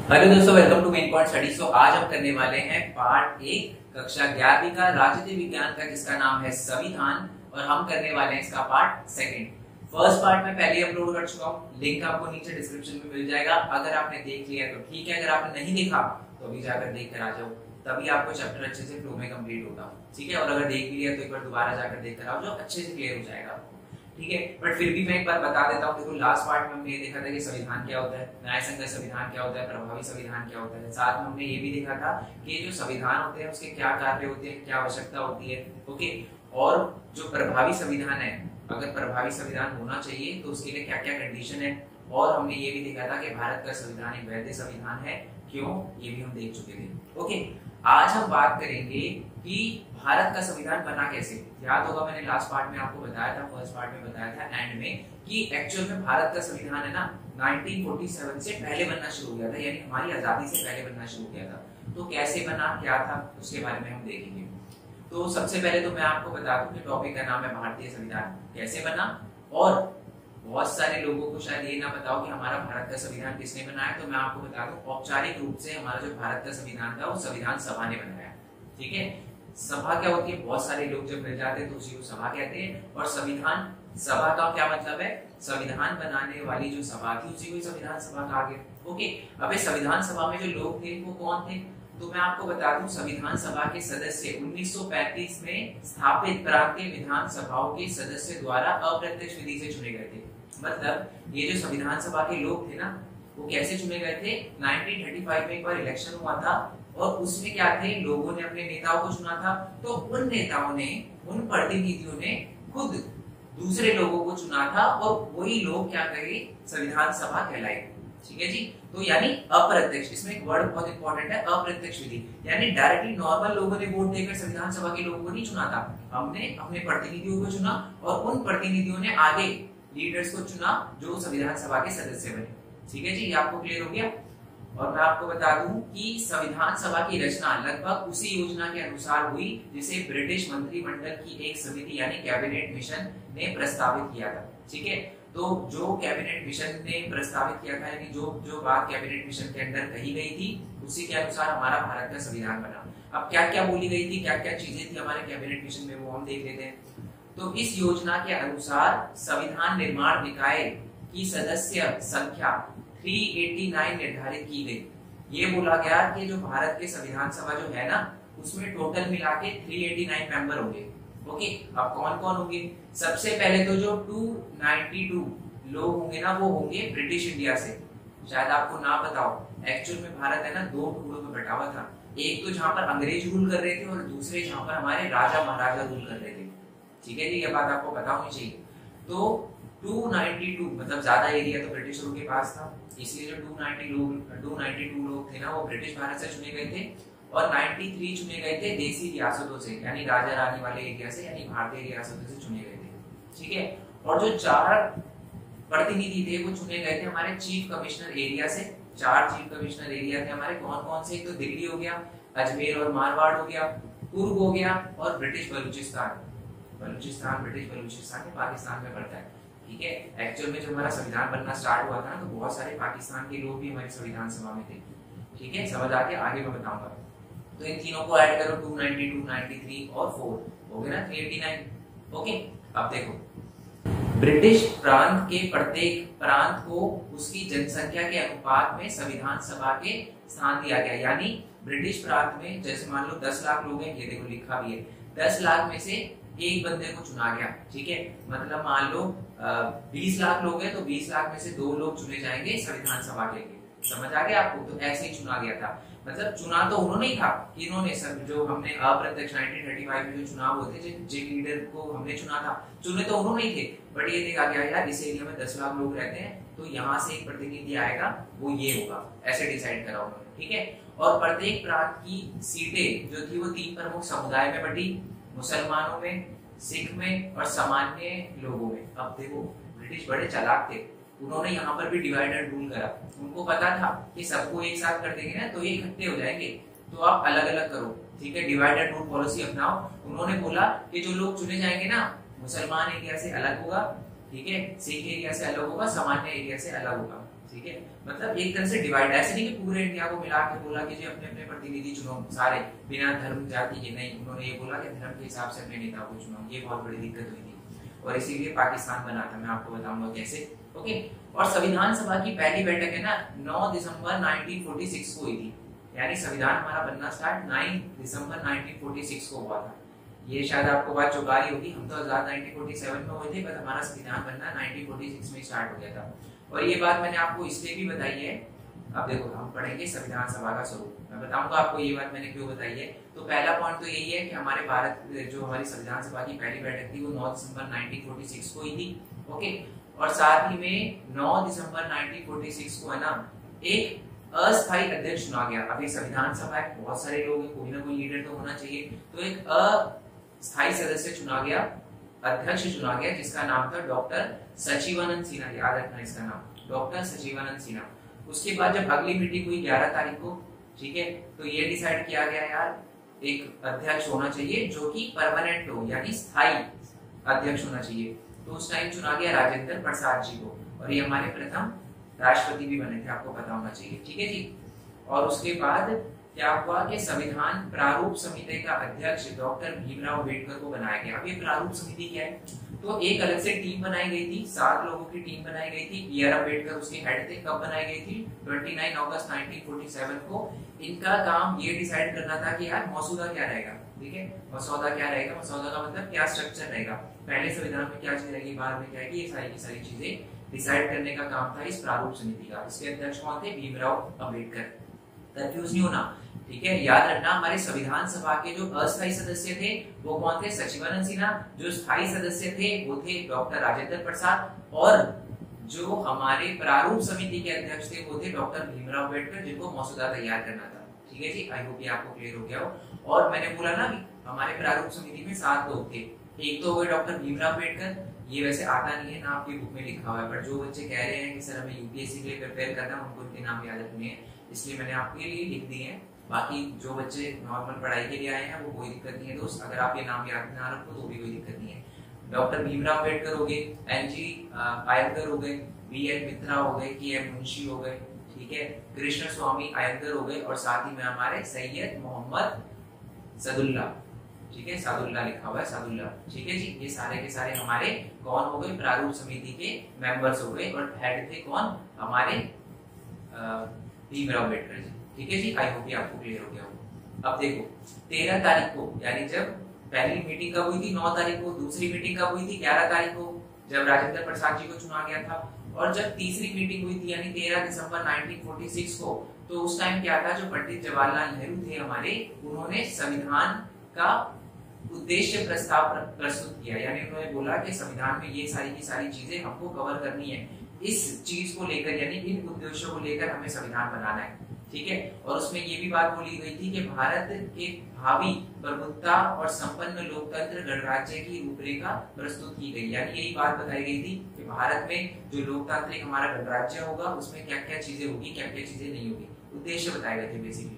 Hello दोस्तों, welcome to main point study. आज हम करने वाले हैं पार्ट 1 कक्षा 11वीं का राजनीति विज्ञान का, जिसका नाम है संविधान, और हम करने वाले हैं इसका पार्ट 2। फर्स्ट पार्ट में पहले अपलोड कर चुका हूं, लिंक आपको नीचे डिस्क्रिप्शन में मिल जाएगा। अगर आपने देख लिया तो ठीक है, अगर आपने नहीं देखा तो अभी जाकर देख कर आ जाओ, तभी आपको चैप्टर अच्छे से फ्लो में कंप्लीट होगा। ठीक है, और अगर देख लिया तो एक बार दोबारा जाकर देख कर आओ, जो अच्छे से क्लियर हो जाएगा आपको। ठीक है, बट फिर भी मैं एक बार बता देता हूँ। देखो, लास्ट पार्ट में हमने ये देखा था कि संविधान क्या होता है, न्यायसंगत संविधान क्या होता है, प्रभावी संविधान क्या होता है। साथ में हमने ये भी देखा था कि जो संविधान होते हैं उसके क्या कार्य होते हैं, क्या आवश्यकता होती है। ओके, और जो प्रभावी संविधान है, अगर प्रभावी संविधान होना चाहिए तो उसके लिए क्या क्या कंडीशन है। और हमने ये भी देखा था कि भारत का संविधान एक वैध संविधान है, क्यों, ये भी हम देख चुके थे। ओके, आज हम बात करेंगे कि भारत का संविधान बना कैसे। याद होगा, मैंने लास्ट पार्ट में आपको बताया था, फर्स्ट पार्ट में बताया था एंड में, कि एक्चुअल में भारत का संविधान है ना 1947 से पहले बनना शुरू हो गया था, यानी हमारी आजादी से पहले बनना शुरू हो गया था। तो कैसे बना, क्या था, उसके बारे में हम देखेंगे। तो सबसे पहले तो मैं आपको बता दूं कि टॉपिक का नाम है भारतीय संविधान कैसे बना। और बहुत सारे लोगों को शायद ये ना पता हो कि हमारा भारत का संविधान किसने बनाया, तो मैं आपको बता दूं, औपचारिक रूप से हमारा जो भारत का संविधान था वो संविधान सभा ने बनाया। ठीक है, सभा क्या होती है, बहुत सारे लोग जब मिल जाते हैं तो उसी को सभा कहते हैं। और संविधान सभा का क्या मतलब है, संविधान बनाने वाली जो सभा थी उसी को संविधान सभा कहा गया। ओके, अब संविधान सभा में जो लोग थे वो कौन थे, तो मैं आपको बता दूं, संविधान सभा के सदस्य 1935 में स्थापित प्रांतीय विधान सभाओं के सदस्य द्वारा अप्रत्यक्ष विधि से चुने गए थे। मतलब ये जो संविधान सभा के लोग थे ना, वो कैसे चुने गए थे, 1935 में एक बार इलेक्शन हुआ था और उसमें क्या थे, लोगों ने अपने नेताओं को चुना था। तो उन नेताओं ने, उन प्रतिनिधियों ने खुद दूसरे लोगों को चुना था और वही लोग क्या कहे, संविधान सभा कहलाई। ठीक है जी, तो यानी अप्रत्यक्ष, इसमें एक वर्ड बहुत इंपॉर्टेंट है, अप्रत्यक्ष विधि, यानी डायरेक्टली नॉर्मल लोगों ने वोट देकर संविधान सभा के लोगों को नहीं चुना था, हमने अपने प्रतिनिधियों को चुना और उन प्रतिनिधियों ने आगे लीडर्स को चुना जो संविधान सभा के सदस्य बने। ठीक है जी, ये आपको क्लियर हो गया। और मैं आपको बता दूं कि संविधान सभा की रचना लगभग उसी योजना के अनुसार हुई जिसे ब्रिटिश मंत्रिमंडल की एक समिति यानी कैबिनेट मिशन ने प्रस्तावित किया था। ठीक है, तो जो कैबिनेट मिशन ने प्रस्तावित किया था, यानी जो बात कैबिनेट मिशन के अंदर कही गई थी उसी के अनुसार हमारा भारत का संविधान बना। अब क्या क्या बोली गई थी, क्या क्या चीजें थी हमारे कैबिनेट मिशन में, वो हम देख लेते हैं। तो इस योजना के अनुसार संविधान निर्माण निकाय की सदस्य संख्या 389 निर्धारित की गई। ये बोला गया कि जो भारत के संविधान सभा जो है ना, उसमें टोटल मिला के 389 मेंबर होंगे। ओके, अब कौन कौन होंगे, सबसे पहले तो जो 292 लोग होंगे ना, वो होंगे ब्रिटिश इंडिया से। शायद आपको ना पता हो, एक्चुअल में भारत है ना 2 टुकड़ों में बटा हुआ था, एक तो जहां पर अंग्रेज रूल कर रहे थे और दूसरे जहां पर हमारे राजा महाराजा रूल कर रहे थे। ठीक है जी, ये बात आपको पता होनी चाहिए। तो 292 मतलब ज्यादा एरिया तो ब्रिटिशरों के पास था, इसलिए जो 292 लोग थे ना, वो ब्रिटिश भारत से चुने गए थे और 93 चुने गए थे देसी रियासतों से, यानी राजा रानी वाले एरिया से, यानी भारतीय रियासतों से चुने गए थे। ठीक है, और जो 4 प्रतिनिधि थे वो चुने गए थे हमारे चीफ कमिश्नर एरिया से। 4 चीफ कमिश्नर एरिया थे हमारे, कौन कौन से, तो दिल्ली हो गया, अजमेर और मारवाड़ हो गया, कुर्ग हो गया और ब्रिटिश बलूचिस्तान। ब्रिटिश बलूचिस्तान पाकिस्तान में पड़ता है। ठीक है, एक्चुअल में जब हमारा संविधान बनना स्टार्ट हुआ था ना, तो बहुत सारे पाकिस्तान के लोग भी हमारी संविधान सभा में थे। ठीक है, समझ आ गया, आगे मैं बताऊंगा। तो इन तीनों को ऐड करो, 292, 93 और 4 हो गया ना 389। ओके, अब देखो, ब्रिटिश प्रांत के प्रत्येक प्रांत को उसकी जनसंख्या के अनुपात में संविधान सभा के स्थान दिया गया। यानी ब्रिटिश प्रांत में जैसे मान लो 10 लाख लोग हैं, ये देखो लिखा भी है, 10 लाख में से एक बंदे को चुना गया। ठीक है, मतलब मान लो 20 लाख लोग हैं तो 20 लाख में से 2 लोग चुने जाएंगे संविधान सभा के लिए। समझ आ गया आपको, तो ऐसे ही चुना गया था। मतलब चुना तो उन्होंने ही था, इन्होंने सब जो हमने अप्रत्यक्ष 1935 में जो चुनाव होते थे, जिन लीडर को हमने चुना था, चुने तो उन्होंने ही थे, बट ये देखा गया यार इस एरिया में 10 लाख लोग रहते हैं, तो यहाँ से एक प्रतिनिधि आएगा, वो ये होगा, ऐसे डिसाइड करा उन्होंने। ठीक है, और प्रत्येक प्रांत की सीटें जो थी वो 3 प्रमुख समुदाय में बटी, मुसलमानों में, सिख में और सामान्य लोगों में। अब देखो, ब्रिटिश बड़े चालाक थे, उन्होंने यहाँ पर भी डिवाइडेड रूल करा। उनको पता था कि सबको एक साथ कर देंगे ना तो ये इकट्ठे हो जाएंगे, तो आप अलग अलग करो। ठीक है, डिवाइडेड रूल पॉलिसी अपनाओ। उन्होंने बोला कि जो लोग चुने जाएंगे ना, मुसलमान एरिया से अलग होगा, ठीक है, सिख एरिया से अलग होगा, सामान्य एरिया से अलग होगा। ठीक है, मतलब एक तरह से डिवाइड, ऐसे नहीं कि पूरे इंडिया को मिला के बोला कि जी अपने अपने प्रतिनिधि चुनो सारे बिना धर्म जाति के, नहीं, उन्होंने ये बोला कि धर्म के हिसाब से अपने नेता को चुनो। ये बहुत बड़ी दिक्कत हुई थी और इसीलिए पाकिस्तान बना था, मैं आपको बताऊंगा कैसे। ओके, और संविधान सभा की पहली बैठक है ना 9 दिसंबर 1946 को हुई थी, यानी संविधान हमारा बनना स्टार्ट 9 दिसंबर 1946 को हुआ था। ये शायद आपको बात चौंकारी होगी, हम तो आजाद 1947 में हुए थे, पर हमारा संविधान बनना 1946 में स्टार्ट हो गया था। और ये बात मैंने आपको इसलिए भी बताई है, अब देखो हम पढ़ेंगे संविधान सभा का स्वरूप, मैं बताऊंगा आपको ये बात मैंने क्यों बताई है। तो पहला पॉइंट तो यही है कि हमारे भारत जो हमारी संविधान सभा की पहली बैठक थी वो 9 दिसंबर 1946 को ही थी। ओके, और साथ ही में 9 दिसंबर 1946 को है ना एक अस्थायी अध्यक्ष चुना गया। अब ये संविधान सभा है, बहुत सारे लोग हैं, कोई ना कोई लीडर तो होना चाहिए, तो एक अस्थायी सदस्य चुना गया, अध्यक्ष चुना गया, जिसका नाम था डॉक्टर सचिवानंद सिन्हा। याद रखना इसका नाम, डॉक्टर सचिवानंद सिन्हा। उसके बाद जब अगली मीटिंग हुई 11 तारीख को, ठीक है, तो ये डिसाइड किया गया यार एक अध्यक्ष होना चाहिए जो कि परमानेंट हो, यानी स्थायी अध्यक्ष होना चाहिए। तो उस टाइम चुना गया राजेंद्र प्रसाद जी को, और ये हमारे प्रथम राष्ट्रपति भी बने थे, आपको पता होना चाहिए। ठीक है जी, और उसके बाद क्या हुआ कि संविधान प्रारूप समिति का अध्यक्ष डॉक्टर भीमराव अम्बेडकर को बनाया गया। अब ये प्रारूप समिति क्या है, तो एक अलग से टीम बनाई गई थी, 7 लोगों की टीम बनाई गई थी, बी आर अम्बेडकर उसके हेड थे। कब बनाई गई थी? 29 अगस्त 1947 को। इनका काम ये डिसाइड करना था कि यार मसौदा क्या रहेगा, ठीक है, मसौदा क्या रहेगा, मसौदा का मतलब क्या स्ट्रक्चर रहेगा, पहले संविधान में क्या चीज रहेगी, बाद में क्या है, ये सारी की सारी चीजें डिसाइड करने का काम था इस प्रारूप समिति का। इसके अध्यक्ष कौन थे? भीमराव अम्बेडकर। कंफ्यूज नहीं होना, ठीक है, याद रखना हमारे संविधान सभा के जो अस्थायी सदस्य थे वो कौन थे? सचिवानंद सिन्हा। जो स्थायी सदस्य थे वो थे डॉक्टर राजेंद्र प्रसाद, और जो हमारे प्रारूप समिति के अध्यक्ष थे वो थे डॉक्टर भीमराव अम्बेडकर, जिनको मसौदा तैयार करना था। ठीक है जी, आई होप ये आपको क्लियर हो गया हो। और मैंने बोला ना हमारे प्रारूप समिति में 7 लोग थे, एक तो हो गए डॉक्टर भीमराव अम्बेडकर, ये वैसे आता नहीं है ना आपकी बुक में लिखा हुआ है, पर जो बच्चे कह रहे हैं कि सर हमें यूपीएससी के लिए प्रिपेयर करना है उनको इनके नाम याद रखने हैं, इसलिए मैंने आपके लिए लिख दिए हैं। बाकी जो बच्चे नॉर्मल पढ़ाई के लिए आए हैं वो कोई दिक्कत नहीं है दोस्त, अगर आप ये नाम याद ना रखो तो भी कोई दिक्कत नहीं है। डॉक्टर भीमराव अम्बेडकर हो गए, एनजी आयंगर हो गए, बीएल मित्रा हो गए, केएम मुंशी हो गए, ठीक है, कृष्ण स्वामी आयंगर हो गए, और साथ ही में हमारे सैयद मोहम्मद सदुल्ला, ठीक है, सादुल्ला लिखा हुआ है, सादुल्ला। ठीक है जी, ये सारे के सारे हमारे कौन हो गए? प्रारूप समिति के मेंबर्स हो गए, और हेड थे कौन? हमारे भीमराव अम्बेडकर जी। ठीक है जी, आई होप ये आपको क्लियर हो गया हो। अब देखो 13 तारीख को, यानी जब पहली मीटिंग कब हुई थी? 9 तारीख को। दूसरी मीटिंग कब हुई थी? 11 तारीख को, जब राजेंद्र प्रसाद जी को चुना गया था। और जब तीसरी मीटिंग हुई थी यानी 13 दिसंबर 1946 को, तो उस टाइम क्या था, जो पंडित जवाहरलाल नेहरू थे हमारे, उन्होंने संविधान का उद्देश्य प्रस्ताव प्रस्तुत किया, यानी उन्होंने बोला कि संविधान में ये सारी की सारी चीजें हमको कवर करनी है, इस चीज को लेकर, यानी इन उद्देश्यों को लेकर हमें संविधान बनाना है। ठीक है, और उसमें ये भी बात बोली गई थी कि भारत के भावी प्रभुत्ता और संपन्न लोकतंत्र गणराज्य की रूपरेखा प्रस्तुत की गई, यानी यही बात बताई गई थी कि भारत में जो लोकतांत्रिक हमारा गणराज्य होगा उसमें क्या क्या चीजें होगी, क्या क्या चीजें नहीं होगी, उद्देश्य बताए गए थे बेसिकली,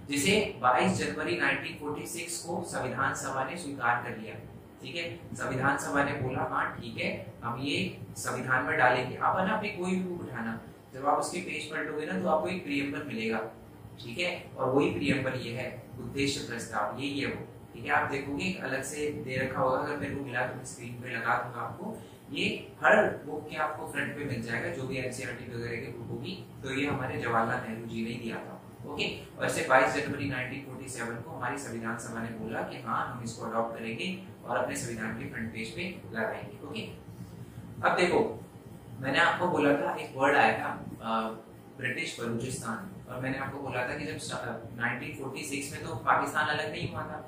जिसे 22 जनवरी 1946 को संविधान सभा ने स्वीकार कर लिया। ठीक है, संविधान सभा ने बोला हाँ ठीक है हम ये संविधान में डालेंगे। आप ना अपनी कोई भी बुक उठाना, जब आप उसके पेज पलटोगे ना तो आपको एक प्रियम्बल मिलेगा, ठीक है, और वही प्रियम्बल ये है, उद्देश्य प्रस्ताव, यही है वो। ठीक है, आप देखोगे अलग से दे रखा होगा, अगर मेरे को मिला तो मैं स्क्रीन पे लगा दूंगा आपको, ये हर बुक के आपको फ्रंट पे मिल जाएगा, जो भी एनसीईआरटी वगैरह की बुक होगी, तो ये हमारे जवाहरलाल नेहरू जी ने दिया था। ओके, और ऐसे 22 जनवरी 1947 को हमारी संविधान सभा ने बोला कि हाँ हम इसको अडॉप्ट करेंगे और अपने संविधान के फ्रंट पेज पे लगाएंगे। ओके, अब देखो मैंने आपको बोला था एक वर्ड आया था ब्रिटिश बलूचिस्तान, और मैंने आपको बोला था कि जब 1946 में तो पाकिस्तान अलग नहीं हुआ था,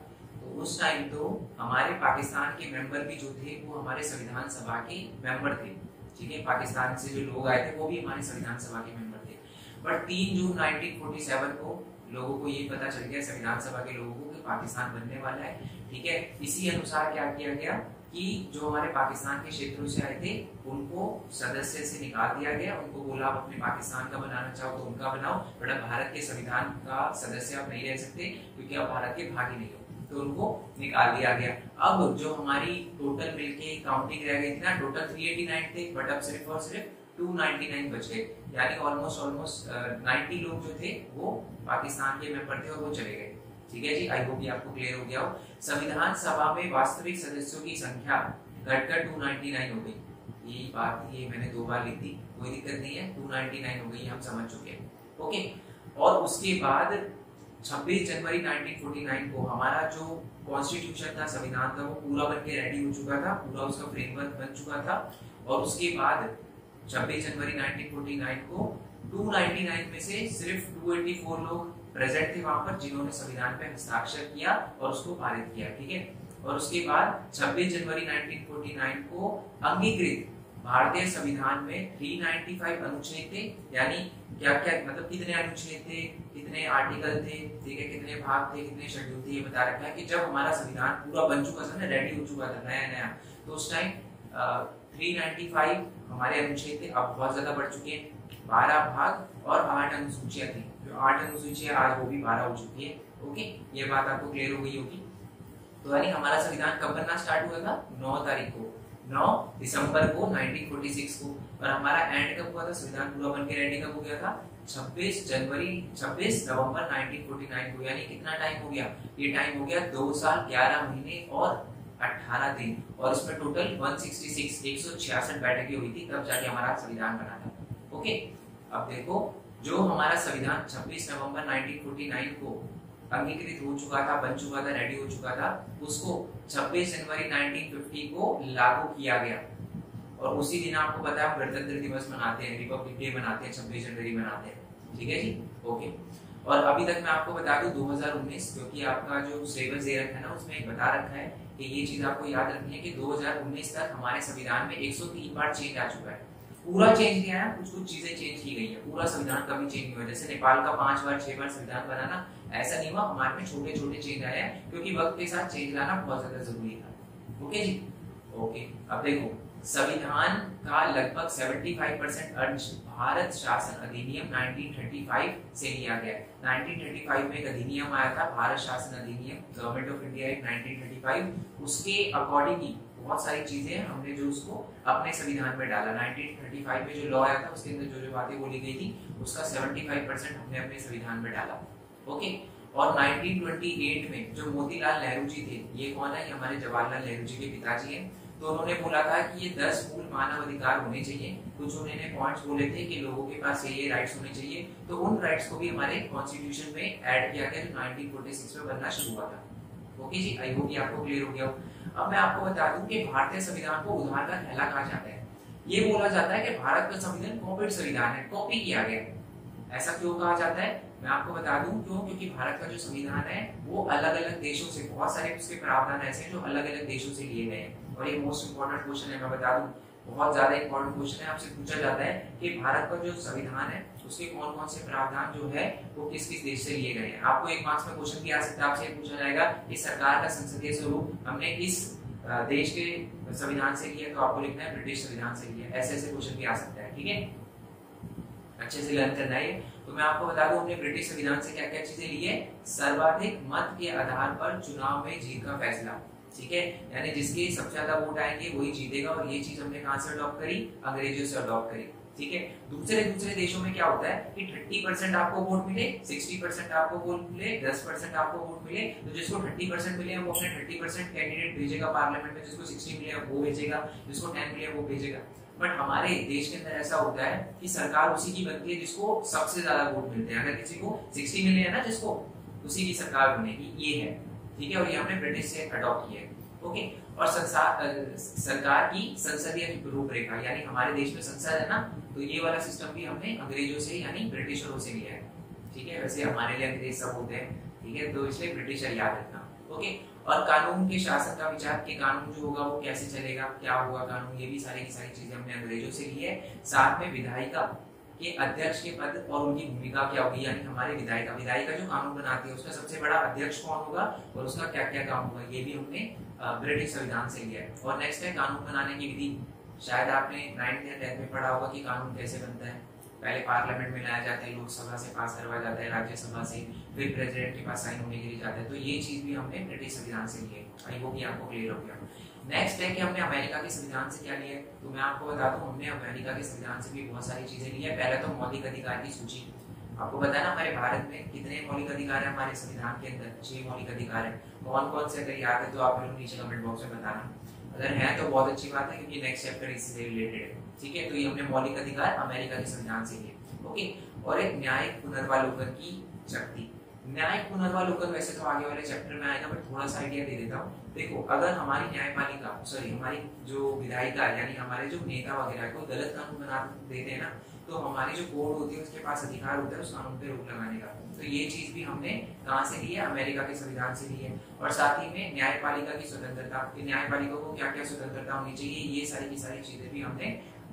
तो उस टाइम तो हमारे पाकिस्तान के मेंबर भी जो थे वो हमारे संविधान सभा के मेंबर थे। ठीक है, पाकिस्तान से जो लोग आए थे वो भी हमारे संविधान सभा के मेंबर थे। बट 3 जून 1947 को लोगों को ये पता चल गया, संविधान सभा के लोगों को, कि पाकिस्तान बनने वाला है। ठीक है, इसी अनुसार क्या किया गया कि जो हमारे पाकिस्तान के क्षेत्रों से आए थे उनको सदस्य से निकाल दिया गया, उनको बोला आप अपने पाकिस्तान का बनाना चाहो तो उनका बनाओ, बट अब भारत के संविधान का सदस्य आप नहीं रह सकते क्योंकि आप भारत के भागी नहीं हो, तो उनको निकाल दिया गया। अब जो हमारी टोटल मिलके काउंटिंग रह गई थी ना, टोटल 389 थे, बट अब सिर्फ और सिर्फ 299 बच गए, यानी ऑलमोस्ट 90 लोग जो थे वो पाकिस्तान के मेंबर थे और वो चले गए। ठीक है जी, आई होप ये आपको क्लियर हो गया हो। संविधान सभा में वास्तविक सदस्यों की संख्या घटकर 299 हो गई। ये बात ये मैंने 2 बार लिख दी, कोई दिक्कत नहीं है, 299 हो गई, हम समझ चुके हैं। ओके, और उसके बाद 26 जनवरी 1949 को हमारा जो कॉन्स्टिट्यूशन था, संविधान था, वो पूरा बन के रेडी हो चुका था, पूरा उसका फ्रेमवर्क बन चुका था। और उसके बाद 26 जनवरी 1949 को 299 में से सिर्फ 284 लोग प्रेजेंट थे वहां पर जिन्होंने संविधान पे हस्ताक्षर किया और उसको पारित किया। ठीक है, और उसके बाद 26 जनवरी 1949 को अंगीकृत भारतीय संविधान में 395 अनुच्छेद थे, यानी क्या क्या मतलब कितने अनुच्छेद थे, कितने आर्टिकल थे, ठीक है, कितने भाग थे, कितने शेड्यूल थे, ये बता रखा है कि जब हमारा संविधान पूरा बन चुका था ना, रेडी हो चुका था नया नया, तो उस टाइम 395 हमारे अनुच्छेद थे। अब बहुत ज्यादा बढ़ चुके हैं, 12 भाग और 8 अनुसूचियां थी। जो 8 अनुसूचियां आज वो भी 12 हो चुकी है। ओके, ये बात आपको क्लियर हो गई होगी। तो यानी हमारा संविधान कब बनना स्टार्ट हुआ था? 9 तारीख को, 9 दिसंबर को 1946 को। और हमारा एंड कब हुआ था? संविधान पूरा बन के रेडी कब हो गया था? 26 नवंबर 1949 को। यानी कितना टाइम हो गया? ये टाइम हो गया 2 साल 11 महीने और 18 दिन। और इसमें टोटल 166 बैठकें हुई थी, तब जाके हमारा संविधान बना था। ओके, अब देखो, जो हमारा संविधान 26 नवंबर 1949 को अंगीकृत हो चुका था, बन चुका था, रेडी हो चुका था, उसको 26 जनवरी 1950 को लागू किया गया। और उसी दिन आपको पता है हम गणतंत्र दिवस मनाते हैं, रिपब्लिक डे मनाते हैं, 26 जनवरी मनाते हैं। ठीक है जी, ओके। और अभी तक मैं आपको बता दूं 2019, क्योंकि आपका जो सिलेबस दे रखा है ना, उसमें बता रखा है कि ये चीज आपको याद रखनी है कि 2019 तक हमारे संविधान में 103 बार चेंज आ चुका है। पूरा चेंज नहीं आया, कुछ कुछ चीजें चेंज की गई है, पूरा संविधान कभी चेंज नहीं हुआ। जैसे नेपाल का 5 बार 6 बार संविधान बना ना, ऐसा नहीं हुआ, हमारे में छोटे छोटे चेंज आए हैं, क्योंकि वक्त के साथ चेंज लाना बहुत ज्यादा जरूरी था। ओके जी, ओके। अब देखो, संविधान का लगभग 75% अंश भारत शासन अधिनियम 1935 से लिया गया है। 1935 में एक अधिनियम आया था, भारत शासन अधिनियम, गवर्नमेंट ऑफ इंडिया एक्ट 1935। उसके अकॉर्डिंग ही बहुत सारी चीजें हमने जो उसको अपने संविधान में डाला। 1935 में जो लॉ आया था उसके अंदर जो जो बातें बोली गई थी उसका 75% हमने अपने संविधान में डाला। ओके, और 1928 में जो मोतीलाल नेहरू जी थे, ये कौन है? ये हमारे जवाहरलाल नेहरू जी के पिताजी हैं। तो उन्होंने बोला था कि ये 10 मूल मानव अधिकार होने चाहिए। कुछ उन्होंने पॉइंट्स बोले थे कि लोगों के पास ये राइट्स होने चाहिए, तो उन राइट्स को भी हमारे कॉन्स्टिट्यूशन में ऐड किया गया जो 1946 में बनना शुरू हुआ था। ओके जी, आई होप ये आपको क्लियर हो गया हो। अब मैं आपको बता दूं कि भारतीय संविधान को उधार का थैला कहा जाता है। ये बोला जाता है कि भारत का संविधान कॉपीड संविधान है, कॉपी किया गया। ऐसा क्यों कहा जाता है? मैं आपको बता दूं क्यों, क्योंकि भारत का जो संविधान है वो अलग अलग देशों से, बहुत सारे उसके प्रावधान ऐसे हैं जो अलग अलग देशों से लिए गए हैं। और ये मोस्ट इंपॉर्टेंट क्वेश्चन है, मैं बता दूं, बहुत ज्यादा इंपॉर्टेंट क्वेश्चन है। आपसे पूछा जाता है कि भारत का जो संविधान है उसके कौन कौन से प्रावधान जो है वो किस किस देश से लिए गए हैं। आपको एक मार्क्स में क्वेश्चन भी आ सकता है, आपसे पूछा जाएगा कि सरकार का संसदीय स्वरूप हमने किस देश के संविधान से लिया, तो आपको लिखना है ब्रिटिश संविधान से लिया। ऐसे ऐसे क्वेश्चन भी आ सकता है। ठीक है, अच्छे से लर्न करना है। तो मैं आपको बता दूं हमने ब्रिटिश संविधान से क्या क्या चीजें ली है। सर्वाधिक मत के आधार पर चुनाव में जीत का फैसला। ठीक है, यानी जिसके सबसे ज्यादा वोट आएंगे वही जीतेगा। और ये चीज हमने कहां से अडॉप्ट करी? अंग्रेजों से अडॉप्ट करी। ठीक है, दूसरे देशों में क्या होता है कि 30% आपको वोट मिले, 60% आपको वोट मिले, 10% आपको वोट मिले। तो जिसको 30% मिले वो अपने 30% कैंडिडेट भेजेगा पार्लियामेंट में, जिसको 60 मिले वो भेजेगा, जिसको 10 मिले वो भेजेगा। बट हमारे देश के अंदर ऐसा होता है कि सरकार उसी की बनती है जिसको सबसे ज्यादा वोट मिलते हैं। अगर किसी को 60 मिले हैं ना, जिसको, उसी की सरकार बनेगी, ये है। ठीक है, और ये हमने ब्रिटिश से अडॉप्ट किया है। ओके, और सरकार की संसदीय रूपरेखा, यानी हमारे देश में संसद है ना, तो ये वाला सिस्टम भी हमने अंग्रेजों से यानी ब्रिटिशरों से लिया है। ठीक है, वैसे हमारे लिए अंग्रेज सब होते हैं। ठीक है, तो इसलिए ब्रिटिशर याद रखना। ओके, और कानून के शासन का विचार, कि कानून जो होगा वो कैसे चलेगा, क्या होगा कानून, ये भी सारी की सारी चीजें हमने अंग्रेजों से ली है। साथ में विधायिका के अध्यक्ष के पद और उनकी भूमिका क्या होगी, यानी हमारे विधायिका जो कानून बनाती है उसका सबसे बड़ा अध्यक्ष कौन होगा और उसका क्या क्या काम होगा, ये भी हमने ब्रिटिश संविधान से लिया है। और नेक्स्ट है कानून बनाने की विधि। शायद आपने 9th या 10th में पढ़ा होगा कि कानून कैसे बनता है। पहले पार्लियामेंट में लाया जाता है, लोकसभा से पास करवाया जाता है, राज्यसभा से, फिर प्रेसिडेंट के पास साइन होने के लिए जाता है। तो ये चीज भी हमने ब्रिटिश संविधान से ली है। आई होप ये आपको क्लियर हो गया। नेक्स्ट है कि हमने अमेरिका के संविधान से क्या लिया है, तो मैं आपको बता दूं हमने अमेरिका के संविधान से भी बहुत सारी चीजें ली है। पहले तो मौलिक अधिकार की सूची, आपको पता है ना हमारे भारत में कितने मौलिक अधिकार है, हमारे संविधान के अंदर 6 मौलिक अधिकार है। कौन कौन से, अगर याद है तो आप लोग नीचे कमेंट बॉक्स में बताना, अगर है तो बहुत अच्छी बात है क्योंकि नेक्स्ट चैप्टर इससे रिलेटेड है। ठीक है, तो ये हमने मौलिक अधिकार अमेरिका के संविधान से लिए। ओके, और एक न्यायिक पुनर्वालोकन की शक्ति। न्यायिक पुनर्वालोकन वैसे तो आगे वाले चैप्टर में आएगा, बट थोड़ा सा आइडिया दे देता हूँ। देखो, अगर हमारी न्यायपालिका, सॉरी हमारी जो विधायिका यानी हमारे जो नेता वगैरह कोई गलत कानून बना देते हैं ना, तो हमारी जो कोर्ट होती है उसके पास अधिकार होता है उस कानून पे रोक लगाने का। तो ये चीज भी हमने कहाँ से ली है, अमेरिका के संविधान से ली है। और साथ ही में न्यायपालिका की स्वतंत्रता, न्यायपालिका को क्या क्या स्वतंत्रता होनी चाहिए, ये सारी की सारी चीजें भी हमने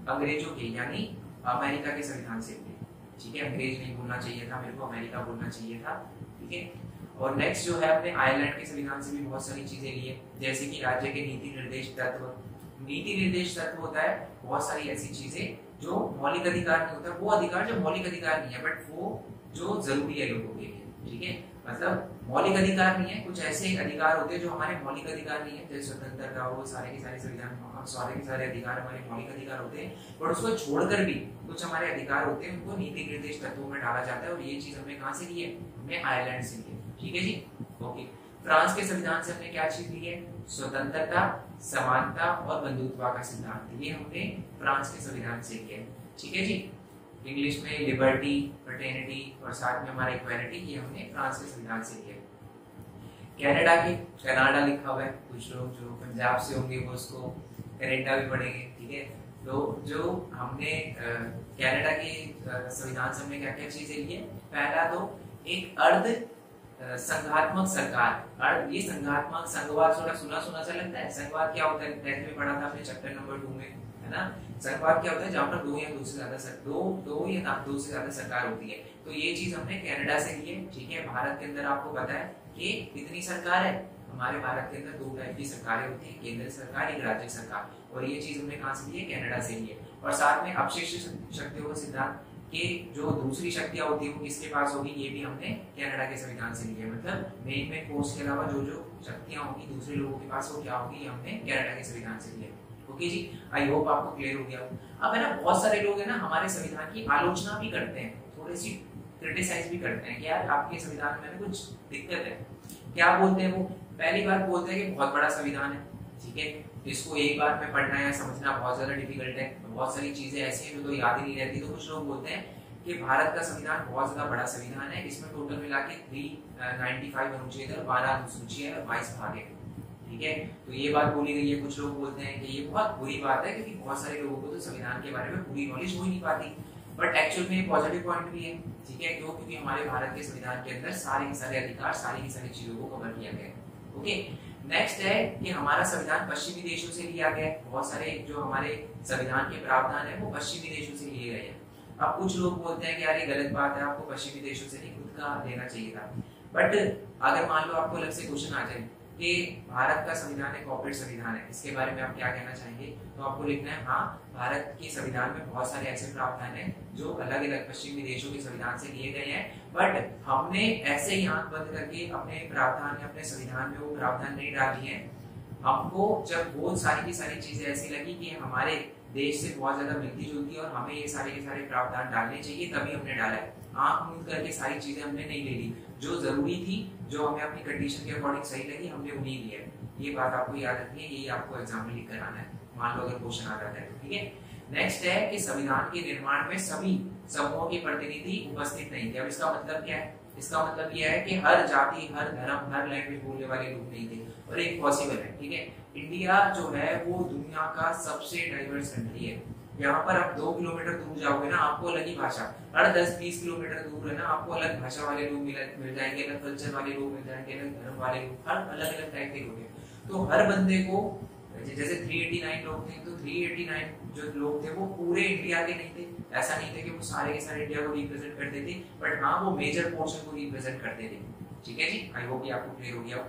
अंग्रेजों के यानी अमेरिका के संविधान से ली। ठीक है, अंग्रेज नहीं बोलना चाहिए था, मेरे को अमेरिका बोलना चाहिए था। ठीक है, और नेक्स्ट जो है अपने आयरलैंड के संविधान से भी बहुत सारी चीजें ली है, जैसे कि राज्य के नीति निर्देश तत्व। नीति निर्देश तत्व होता है बहुत सारी ऐसी चीजें जो मौलिक अधिकार नहीं होता, वो अधिकार जो मौलिक अधिकार नहीं है बट वो जो जरूरी है लोगों के लिए। ठीक है, मतलब मौलिक अधिकार नहीं है, कुछ ऐसे अधिकार होते हैं जो हमारे मौलिक अधिकार नहीं है, जैसे स्वतंत्रता हो, सारे के सारे संविधान, सारे के सारे अधिकार हमारे मौलिक अधिकार होते हैं, और उसको छोड़कर भी कुछ हमारे अधिकार होते हैं, उनको नीति निर्देश तत्वों में डाला जाता है। और ये चीज हमने कहाँ से ली है, हमने आयरलैंड से ली है। ठीक है जी, ओके। फ्रांस के संविधान से हमने क्या चीज ली है, स्वतंत्रता, समानता और बंधुत्व का सिद्धांत, ये हमने फ्रांस के संविधान से लिया है। ठीक है जी, इंग्लिश में लिबर्टी, फ्रेटर्निटी और साथ में हमारा इक्वालिटी, ये हमने फ्रांस के संविधान से लिया है। कनाडा के, कनाडा लिखा हुआ है, कुछ लोग जो पंजाब से होंगे वो उसको कनाडा भी पढ़ेंगे। ठीक है, तो जो हमने कनाडा के संविधान से हमने क्या क्या चीजें ली है, पहला तो एक अर्ध संघात्मक सरकार। ये संघात्मक, संघवाद थोड़ा सुना सुना सा लगता है। संघवाद क्या होता है, 10th में पढ़ा था आपने चैप्टर नंबर 2 में, है ना। संघवाद क्या होता है, जहाँ पर दो या दो से ज्यादा सरकार होती है। तो ये चीज हमने कनाडा से ली है। ठीक है, भारत के अंदर आपको पता है कि कितनी सरकार है, हमारे भारत के अंदर 2 टाइप की सरकारें होती है, केंद्र सरकार, एक राज्य सरकार। और ये चीज हमने कहाँ से ली है, कनाडा से ली है। और साथ में अपशिष्ट शक्तियों का सिद्धांत कि जो दूसरी शक्तियां होती है वो किसके पास होगी, ये भी हमने कनाडा के संविधान से लिया है। मतलब मेन फोर्स के अलावा जो जो शक्तियां होंगी दूसरे लोगों के पास वो क्या होगी, ये हमने कनाडा के संविधान से लिया है। ओके जी, आई होप आपको क्लियर हो गया। अब है ना, बहुत सारे लोग है ना हमारे संविधान की आलोचना भी करते हैं, थोड़ी सी क्रिटिसाइज भी करते हैं कि यार आपके संविधान में कुछ दिक्कत है। क्या बोलते हैं वो, पहली बात बोलते हैं कि बहुत बड़ा संविधान है। ठीक है, इसको एक बार में पढ़ना या समझना बहुत ज्यादा डिफिकल्ट है, बहुत सारी चीजें ऐसी हैं जो तो याद ही नहीं रहती। तो कुछ लोग बोलते हैं कि भारत का संविधान बहुत ज्यादा बड़ा संविधान है, इसमें टोटल मिला के 395 अनुच्छेद है, 12 अनुसूचियां और 22 भाग है। ठीक है, तो ये बात बोली गई है। कुछ लोग बोलते हैं कि ये बहुत बुरी बात है क्योंकि बहुत सारे लोगों को तो संविधान के बारे में पूरी नॉलेज हो ही नहीं पाती, बट एक्चुअल में पॉजिटिव पॉइंट भी है। ठीक है, क्यों, क्योंकि हमारे भारत के संविधान के अंदर सारे के सारे अधिकार, सारी की सारी चीजों को कवर किया गया है। ओके, नेक्स्ट है कि हमारा संविधान पश्चिमी देशों से लिया गया है। बहुत सारे जो हमारे संविधान के प्रावधान है वो पश्चिमी देशों से लिए गए हैं। अब कुछ लोग बोलते हैं कि यार ये गलत बात है, आपको पश्चिमी देशों से नहीं खुद का लेना चाहिए था। बट अगर मान लो आपको अलग से क्वेश्चन आ जाए कि भारत का संविधान एक कॉर्पोरेट संविधान है, इसके बारे में आप क्या कहना चाहेंगे, तो आपको लिखना है हाँ, भारत के संविधान में बहुत सारे ऐसे प्रावधान हैं जो अलग अलग पश्चिमी देशों के संविधान से लिए गए हैं, बट हमने ऐसे ही आंख बंद करके अपने प्रावधान या अपने संविधान में वो प्रावधान नहीं डाल दिए हैं। हमको जब वो सारी की सारी चीजें ऐसी लगी कि हमारे देश से बहुत ज्यादा मिलती जुलती है और हमें ये सारे के सारे प्रावधान डालने चाहिए, तभी हमने डाला है। आंख मूंद करके सारी चीजें हमने नहीं ले ली, जो जरूरी थी, जो हमें अपनी कंडीशन के अकॉर्डिंग सही लगी, हमने उन्हीं लिया। ये बात आपको याद रखनी है, यही आपको एग्जाम में लिख कर आना है, मान लो अगर क्वेश्चन आ जाता है तो। ठीक है, नेक्स्ट है कि संविधान के निर्माण में सभी समूहों के प्रतिनिधि उपस्थित नहीं थे। अब इसका मतलब क्या है, इसका मतलब यह है कि हर जाति, हर धर्म, हर लैंग्वेज बोलने वाले लोग नहीं थे, और एक पॉसिबल है। ठीक है, इंडिया जो है वो दुनिया का सबसे डाइवर्स कंट्री है। यहाँ पर आप 2 किलोमीटर दूर जाओगे ना, आपको अलग ही भाषा, हर 10-20 किलोमीटर दूर है ना, आपको अलग भाषा वाले लोग मिल जाएंगे, अलग कल्चर वाले लोग मिल जाएंगे, अलग धर्म वाले लोग, हर अलग अलग टाइप के लोग हैं। तो हर बंदे को, जैसे 389 लोग थे, तो 389 जो लोग थे वो पूरे इंडिया के नहीं थे। ऐसा नहीं थे कि वो सारे के सारे इंडिया को रिप्रेजेंट करते थे, बट हाँ वो मेजर पोर्शन को रिप्रेजेंट करते थे। ठीक है जी, आई होप ये आपको क्लियर हो गया।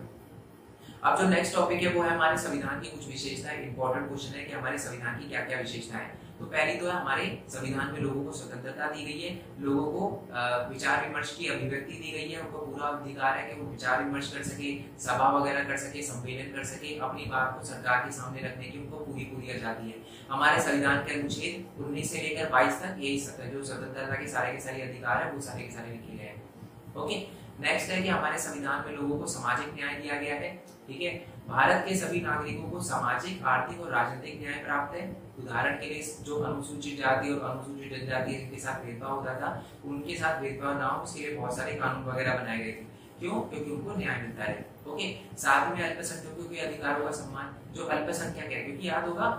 अब जो नेक्स्ट टॉपिक है वो है हमारे संविधान की कुछ विशेषताएं। इंपॉर्टेंट क्वेश्चन है कि हमारे संविधान की क्या क्या विशेषताएं हैं। तो पहली तो है हमारे संविधान में लोगों को स्वतंत्रता दी गई है, लोगों को विचार विमर्श की अभिव्यक्ति दी गई है, उनको पूरा अधिकार है कि वो विचार विमर्श कर सके, सभा वगैरह कर सके, सम्मेलन कर सके, अपनी बात को सरकार के सामने रखने की उनको पूरी पूरी आजादी है। हमारे संविधान के अनुच्छेद 19 से लेकर 22 तक यही जो स्वतंत्रता के सारे अधिकार है वो सारे के सारे लिखे गए हैं। ओके, नेक्स्ट है कि हमारे संविधान में लोगों को सामाजिक न्याय दिया गया है। ठीक है, भारत के सभी नागरिकों को सामाजिक, आर्थिक और राजनीतिक न्याय प्राप्त है। उदाहरण के लिए जो अनुसूचित जाति और अनुसूचित जनजाति के साथ भेदभाव होता था, उनके साथ भेदभाव ना हो उसके लिए बहुत सारे कानून वगैरह बनाए गए थे। क्यों? क्योंकि उनको न्याय मिलता है। ओके, साथ में अल्पसंख्यकों के अधिकारों का सम्मान। जो अल्पसंख्यक है, क्योंकि याद होगा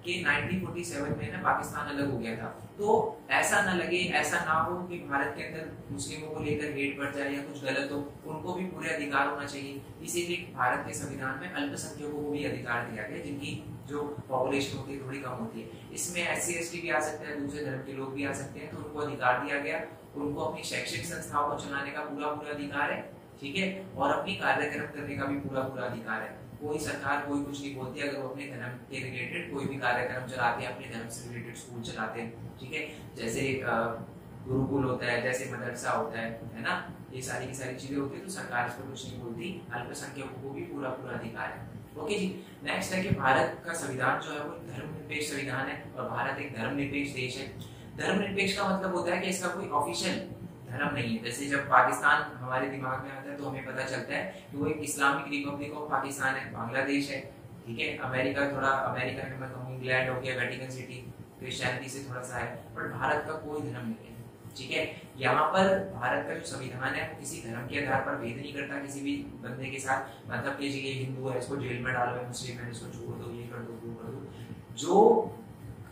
कि 1947 में ना पाकिस्तान अलग हो गया था, तो ऐसा ना लगे, ऐसा ना हो कि भारत के अंदर मुस्लिमों को लेकर हेट बढ़ जाए या कुछ गलत हो, उनको भी पूरे अधिकार होना चाहिए। इसीलिए भारत के संविधान में अल्पसंख्यकों को भी अधिकार दिया गया, जिनकी जो पॉपुलेशन होती है थोड़ी कम होती है। इसमें SC ST भी आ सकते हैं, दूसरे धर्म के लोग भी आ सकते हैं, तो उनको अधिकार दिया गया। उनको अपनी शैक्षिक संस्थाओं को चलाने का पूरा अधिकार है। ठीक है, और अपनी कार्यक्रम करने का भी पूरा अधिकार है। कोई सरकार कोई कुछ नहीं बोलती अगर वो अपने धर्म के रिलेटेड कोई भी कार्यक्रम चलाते हैं, अपने धर्म से रिलेटेड स्कूल चलाते हैं। ठीक है, जैसे गुरुकुल होता है, जैसे मदरसा होता है ना, ये सारी की सारी चीजें होती है, तो सरकार इस पर कुछ नहीं बोलती। अल्पसंख्यकों को भी पूरा अधिकार है। ओके जी, नेक्स्ट है कि भारत का संविधान जो है वो धर्मनिरपेक्ष संविधान है और भारत एक धर्मनिरपेक्ष देश है। धर्मनिरपेक्ष का मतलब होता है कि इसका कोई ऑफिशियल धर्म नहीं है। जैसे जब पाकिस्तान हमारे दिमाग में आता है तो हमें पता चलता है कि वो एक इस्लामिक रिपब्लिक ऑफ पाकिस्तान है, बांग्लादेश है। ठीक है, अमेरिका में मैं कहूँ इंग्लैंड हो गया, वेटिकन सिटी, क्रिश्चियनिटी से थोड़ा सा है, बट भारत का कोई धर्म नहीं है। ठीक है, यहाँ पर भारत का जो संविधान है वो किसी धर्म के आधार पर भेद नहीं करता किसी भी बंदे के साथ। मतलब कि ये हिंदू है इसको जेल में डालो, मुस्लिम है इसको छोड़ दो, ये कर दो, वो कर दो। जो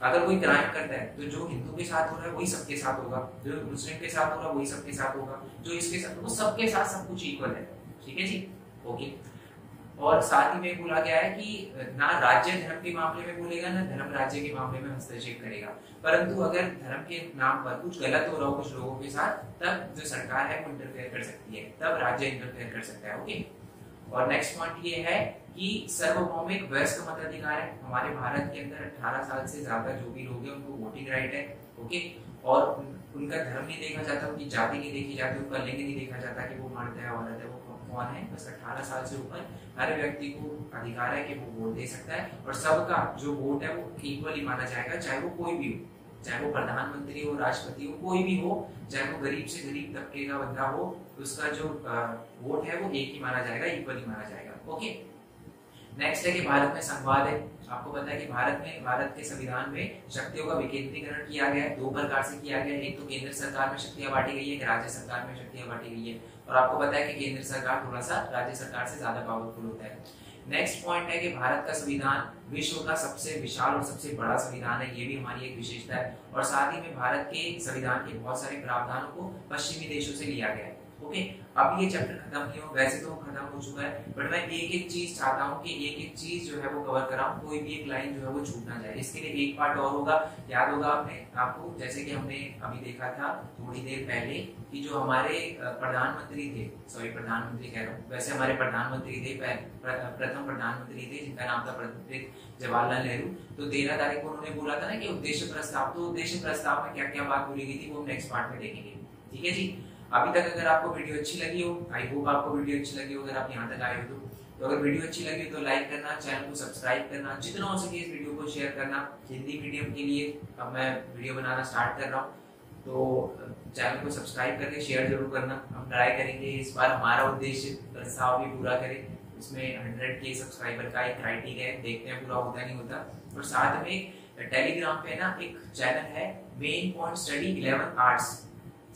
अगर कोई क्राइम करता है तो जो हिंदू के साथ हो रहा है वही सबके साथ होगा, जो मुस्लिम के साथ हो रहा है वही सबके साथ होगा, जो इसके साथ, वो सबके साथ सब कुछ इक्वल है। ठीक है जी, ओके। और साथ ही में बोला गया है कि ना राज्य धर्म के मामले में बोलेगा, ना धर्म राज्य के मामले में हस्तक्षेप करेगा। परंतु अगर धर्म के नाम पर कुछ गलत हो रहा हो कुछ लोगों के साथ, तब जो सरकार है वो इंटरफेयर कर सकती है, तब राज्य इंटरफेयर कर सकता है। ओके, और नेक्स्ट पॉइंट ये है कि सार्वभौमिक वयस्क मताधिकार है। हमारे भारत के अंदर 18 साल से ज्यादा जो भी लोग हैं उनको वोटिंग राइट है। ओके, और उनका धर्म नहीं देखा जाता, उनकी जाति नहीं देखी जाती, उनका लिंग नहीं देखा जाता कि वो मर्द है औरत है, वो कौन है। बस 18 साल से ऊपर हर व्यक्ति को अधिकार है कि वो वोट दे सकता है, और सबका जो वोट है वो इक्वली माना जाएगा, चाहे वो कोई भी हो, चाहे वो प्रधानमंत्री हो, राष्ट्रपति हो, कोई भी हो, चाहे वो गरीब से गरीब तबके का बंदा हो, उसका जो वोट है वो एक ही माना जाएगा, इक्वली माना जाएगा। ओके, नेक्स्ट है कि भारत में संघवाद है। आपको पता है कि भारत के संविधान में शक्तियों का विकेंद्रीकरण किया गया है, दो प्रकार से किया गया है। एक तो केंद्र सरकार में शक्तियां बांटी गई है, एक राज्य सरकार में शक्तियां बांटी गई है। और आपको पता है कि केंद्र सरकार थोड़ा सा राज्य सरकार से ज्यादा पावरफुल होता है। नेक्स्ट पॉइंट है कि भारत का संविधान विश्व का सबसे विशाल और सबसे बड़ा संविधान है, ये भी हमारी एक विशेषता है। और साथ ही में भारत के संविधान के बहुत सारे प्रावधानों को पश्चिमी देशों से लिया गया है। ओके, अब ये चैप्टर खत्म नहीं हो, वैसे तो खत्म हो चुका है, बट मैं एक एक चीज चाहता हूँ कि एक एक चीज जो है वो कवर कराऊं, कोई भी एक लाइन जो है वो छूट ना जाए। इसके लिए एक पार्ट और होगा, याद होगा आपको, जैसे कि हमने अभी देखा था थोड़ी देर पहले कि जो हमारे प्रधानमंत्री थे, प्रधानमंत्री कह रहा हूँ, वैसे हमारे प्रधानमंत्री थे, प्रथम प्रधानमंत्री थे जिनका नाम था पंडित जवाहरलाल नेहरू। तो 13 तारीख को उन्होंने बोला था ना कि उद्देश्य प्रस्ताव, तो उद्देश्य प्रस्ताव में क्या क्या बात बोली गई थी वो हम नेक्स्ट पार्ट में देखेंगे। ठीक है जी, अभी तक अगर आपको वीडियो अच्छी लगी हो, आई होप आपको वीडियो अच्छी लगी हो, अगर आप यहाँ तक आए हो तो अगर वीडियो अच्छी लगी हो तो लाइक करना, चैनल को सब्सक्राइब करना, जितना हो सके इस वीडियो को शेयर करना। हिंदी मीडियम के लिए अब मैं वीडियो बनाना स्टार्ट कर रहा हूँ, तो चैनल को सब्सक्राइब करके शेयर जरूर करना। हम ट्राई करेंगे इस बार हमारा उद्देश्य प्रस्ताव भी पूरा करें, उसमें 100K सब्सक्राइबर का एक क्राइटेरिया है, देखते हैं पूरा होता नहीं होता। और साथ में टेलीग्राम पे ना एक चैनल है मेन पॉइंट स्टडी 11 आर्ट्स,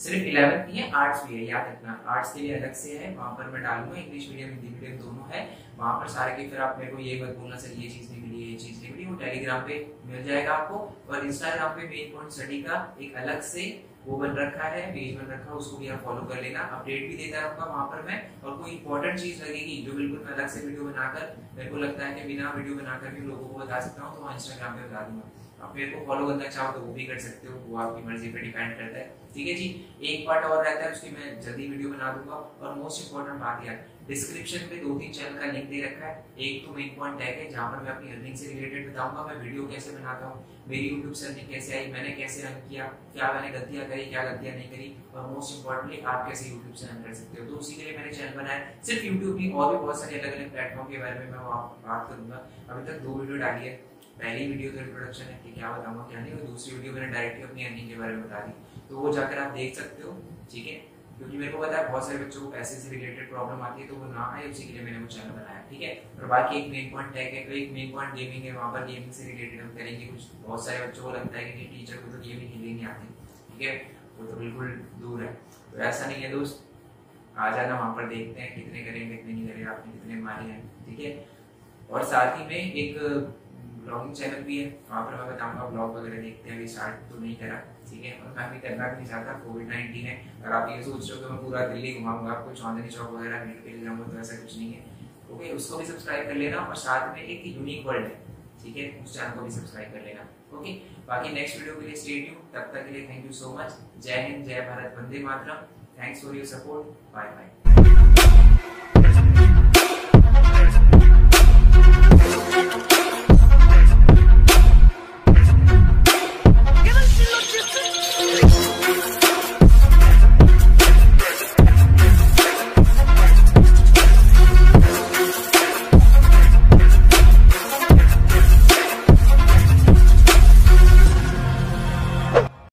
सिर्फ 11 नहीं है, आर्ट्स भी है, याद रखना। आर्ट्स के लिए अलग से है, वहां पर मैं डालूंगा, इंग्लिश मीडियम हिंदी मीडियम दोनों है वहां पर सारे के। फिर आप मेरे को ये मत बोलना सर ये चीज नहीं मिली, ये चीज नहीं मिली, वो टेलीग्राम पे मिल जाएगा आपको। और इंस्टाग्राम पे मेन पॉइंट स्टडी का एक अलग से वो बन रखा है, पेज बन रखा है, उसको भी आप फॉलो कर लेना। अपडेट भी देता रहूंगा वहां पर मैं, और कोई इंपॉर्टेंट चीज लगेगी जो बिल्कुल मैं अलग से वीडियो बनाकर, मेरे को लगता है कि बिना वीडियो बनाकर भी लोगों को बता सकता हूँ, तो वहाँ इंस्टाग्राम पे बता दूंगा। आप मेरे को फॉलो करना चाहो तो वो भी कर सकते हो, वो आपकी मर्जी पे डिपेंड करता है। ठीक है जी, एक पार्ट और रहता है, उसकी मैं जल्दी वीडियो बना दूंगा। और मोस्ट इंपॉर्टेंट बात यार, डिस्क्रिप्शन में 2-3 चैनल का लिंक दे रखा है। एक तो मेन पॉइंट टैग है जहाँ पर मैं अपनी अर्निंग से रिलेटेड बताऊंगा, मैं वीडियो कैसे बनाता हूँ, मेरी यूट्यूब से अर्निंग कैसे आई, मैंने कैसे रन किया, क्या मैंने गलतियां करी, क्या गलतियां नहीं करी, और मोस्ट इंपॉर्टेंटली आप कैसे यूट्यूब से रन कर सकते हो। तो उसी के लिए मैंने चैनल बनाया, सिर्फ यूट्यूब नहीं और भी बहुत सारे अलग अलग प्लेटफॉर्म के बारे में मैं बात करूंगा। अभी तक 2 वीडियो डाली है, पहली वीडियो तो इंट्रोडक्शन है कि क्या बताऊंगा क्या नहीं, और दूसरी वीडियो मैंने डायरेक्टली अपनी अर्निंग के बारे में बता दी, तो वो जाकर आप देख सकते हो। ठीक है, क्योंकि मेरे को पता है बहुत सारे बच्चों को पैसे से रिलेटेड प्रॉब्लम आती है, तो वो ना आए उसी के लिए मैंने वो चैनल बनाया। ठीक है, और बाकी एक मेन पॉइंट टैग है, तो एक मेन पॉइंट गेमिंग है, वहाँ पर गेमिंग से रिलेटेड हम करेंगे कुछ। बहुत सारे बच्चों को लगता है कि टीचर को तो गेमिंग खेलनी नहीं आती, ठीक है, वो तो बिल्कुल दूर है। तो ऐसा नहीं है दोस्त, आ जाना वहाँ पर, देखते हैं कितने करेंगे कितने नहीं करेंगे, आपने कितने मारे हैं। ठीक है, और साथ ही में एक ब्लॉगिंग चैनल भी है, वहाँ पर मैं बताऊंगा ब्लॉग वगैरह देखते हैं, अभी स्टार्ट तो नहीं करा। ठीक है, और मैं अभी करना भी नहीं चाहता, कोविड-19 है। अगर आप ये सोच रहे हो कि मैं पूरा दिल्ली घुमाऊंगा आपको, चांदनी चौक वगैरह मीट के ले जाऊंगा, तो ऐसा कुछ नहीं है। ओके, उसको भी सब्सक्राइब कर लेना, और साथ में एक यूनिक वर्ल्ड है, ठीक है, उस चैनल को भी सब्सक्राइब कर लेना। ओके, बाकी नेक्स्ट वीडियो के लिए स्टे ट्यून, तब तक के लिए थैंक यू सो मच। जय हिंद, जय Bharat, Vande Mataram. Thanks for your support, bye bye.